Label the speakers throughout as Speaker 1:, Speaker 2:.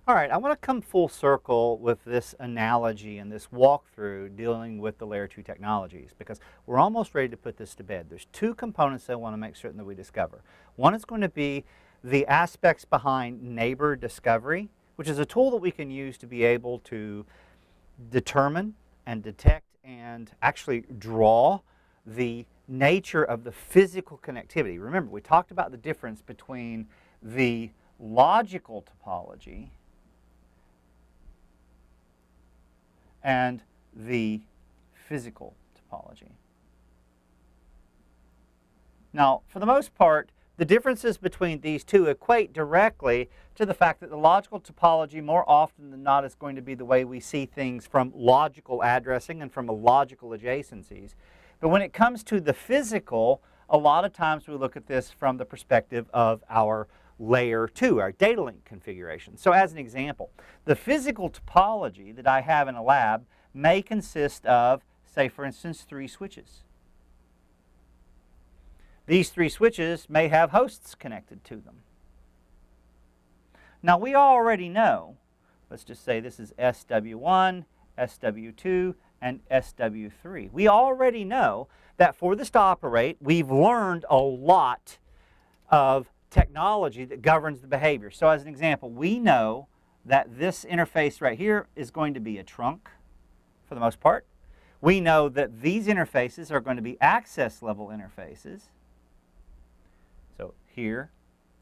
Speaker 1: All right, I want to come full circle with this analogy and this walkthrough dealing with the Layer 2 technologies, because we're almost ready to put this to bed. There's two components that I want to make certain that we discover. One is going to be the aspects behind neighbor discovery, which is a tool that we can use to be able to determine and detect and actually draw the nature of the physical connectivity. Remember, we talked about the difference between the logical topology and the physical topology. Now, for the most part, the differences between these two equate directly to the fact that the logical topology, more often than not, is going to be the way we see things from logical addressing and from logical adjacencies. But when it comes to the physical, a lot of times we look at this from the perspective of our Layer 2, our data link configuration. So as an example, the physical topology that I have in a lab may consist of, say for instance, 3 switches. These 3 switches may have hosts connected to them. Now we already know, let's just say this is SW1, SW2, and SW3. We already know that for this to operate, we've learned a lot of technology that governs the behavior. So as an example, we know that this interface right here is going to be a trunk for the most part. We know that these interfaces are going to be access level interfaces. So here,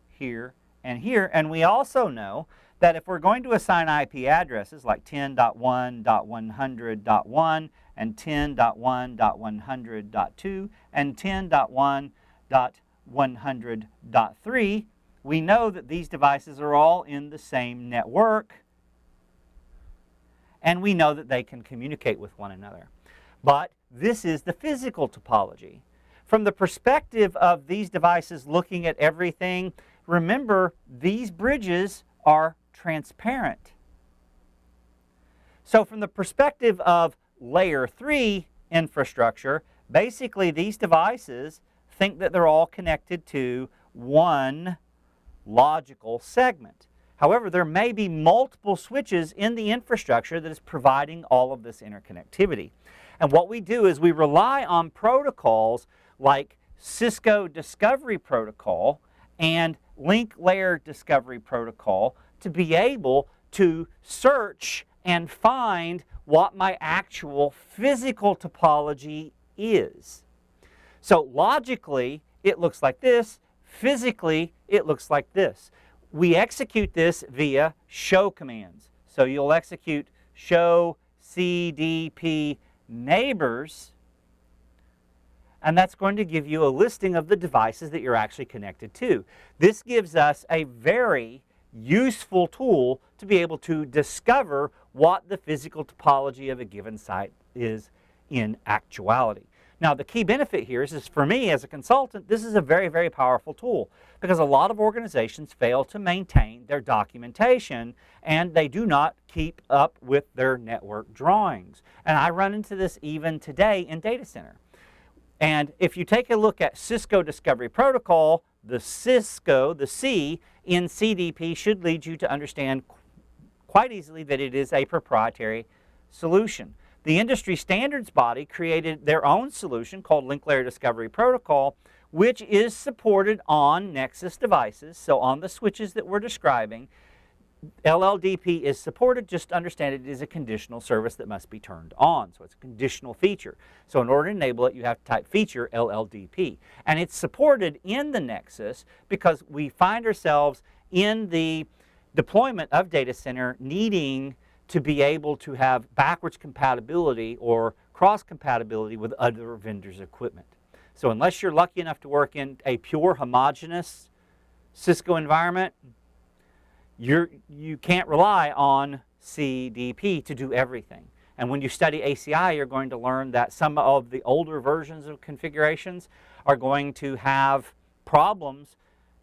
Speaker 1: here, and here. And we also know that if we're going to assign IP addresses like 10.1.100.1 and 10.1.100.2 and 10.1.100.3, we know that these devices are all in the same network, and we know that they can communicate with one another. But this is the physical topology. From the perspective of these devices looking at everything, remember these bridges are transparent. So from the perspective of Layer 3 infrastructure, basically these devices think that they're all connected to one logical segment. However, there may be multiple switches in the infrastructure that is providing all of this interconnectivity. And what we do is we rely on protocols like Cisco Discovery Protocol and Link Layer Discovery Protocol to be able to search and find what my actual physical topology is. So logically, it looks like this. Physically, it looks like this. We execute this via show commands. So you'll execute show CDP neighbors, and that's going to give you a listing of the devices that you're actually connected to. This gives us a very useful tool to be able to discover what the physical topology of a given site is in actuality. Now, the key benefit here is for me as a consultant, this is a very, very powerful tool because a lot of organizations fail to maintain their documentation and they do not keep up with their network drawings. And I run into this even today in data center. And if you take a look at Cisco Discovery Protocol, the Cisco, the C in CDP should lead you to understand quite easily that it is a proprietary solution. The industry standards body created their own solution called Link Layer Discovery Protocol, which is supported on Nexus devices. So on the switches that we're describing, LLDP is supported. Just understand it is a conditional service that must be turned on. So it's a conditional feature. So in order to enable it, you have to type feature LLDP. And it's supported in the Nexus because we find ourselves in the deployment of data center needing to be able to have backwards compatibility or cross compatibility with other vendors' equipment. So unless you're lucky enough to work in a pure homogeneous Cisco environment, you can't rely on CDP to do everything. And when you study ACI, you're going to learn that some of the older versions of configurations are going to have problems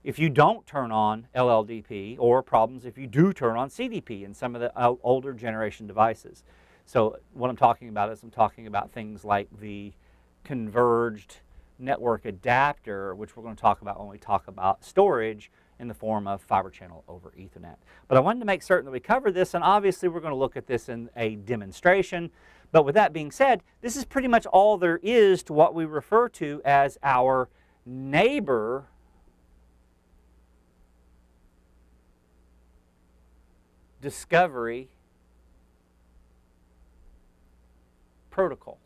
Speaker 1: if you don't turn on LLDP, or problems if you do turn on CDP in some of the older generation devices. So what I'm talking about is I'm talking about things like the converged network adapter, which we're going to talk about when we talk about storage in the form of fiber channel over Ethernet. But I wanted to make certain that we cover this, and obviously we're going to look at this in a demonstration. But with that being said, this is pretty much all there is to what we refer to as our neighbor discovery protocols.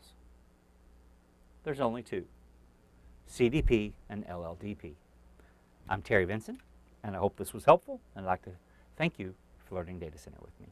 Speaker 1: There's only two, CDP and LLDP. I'm Terry Vinson, and I hope this was helpful, and I'd like to thank you for learning Data Center with me.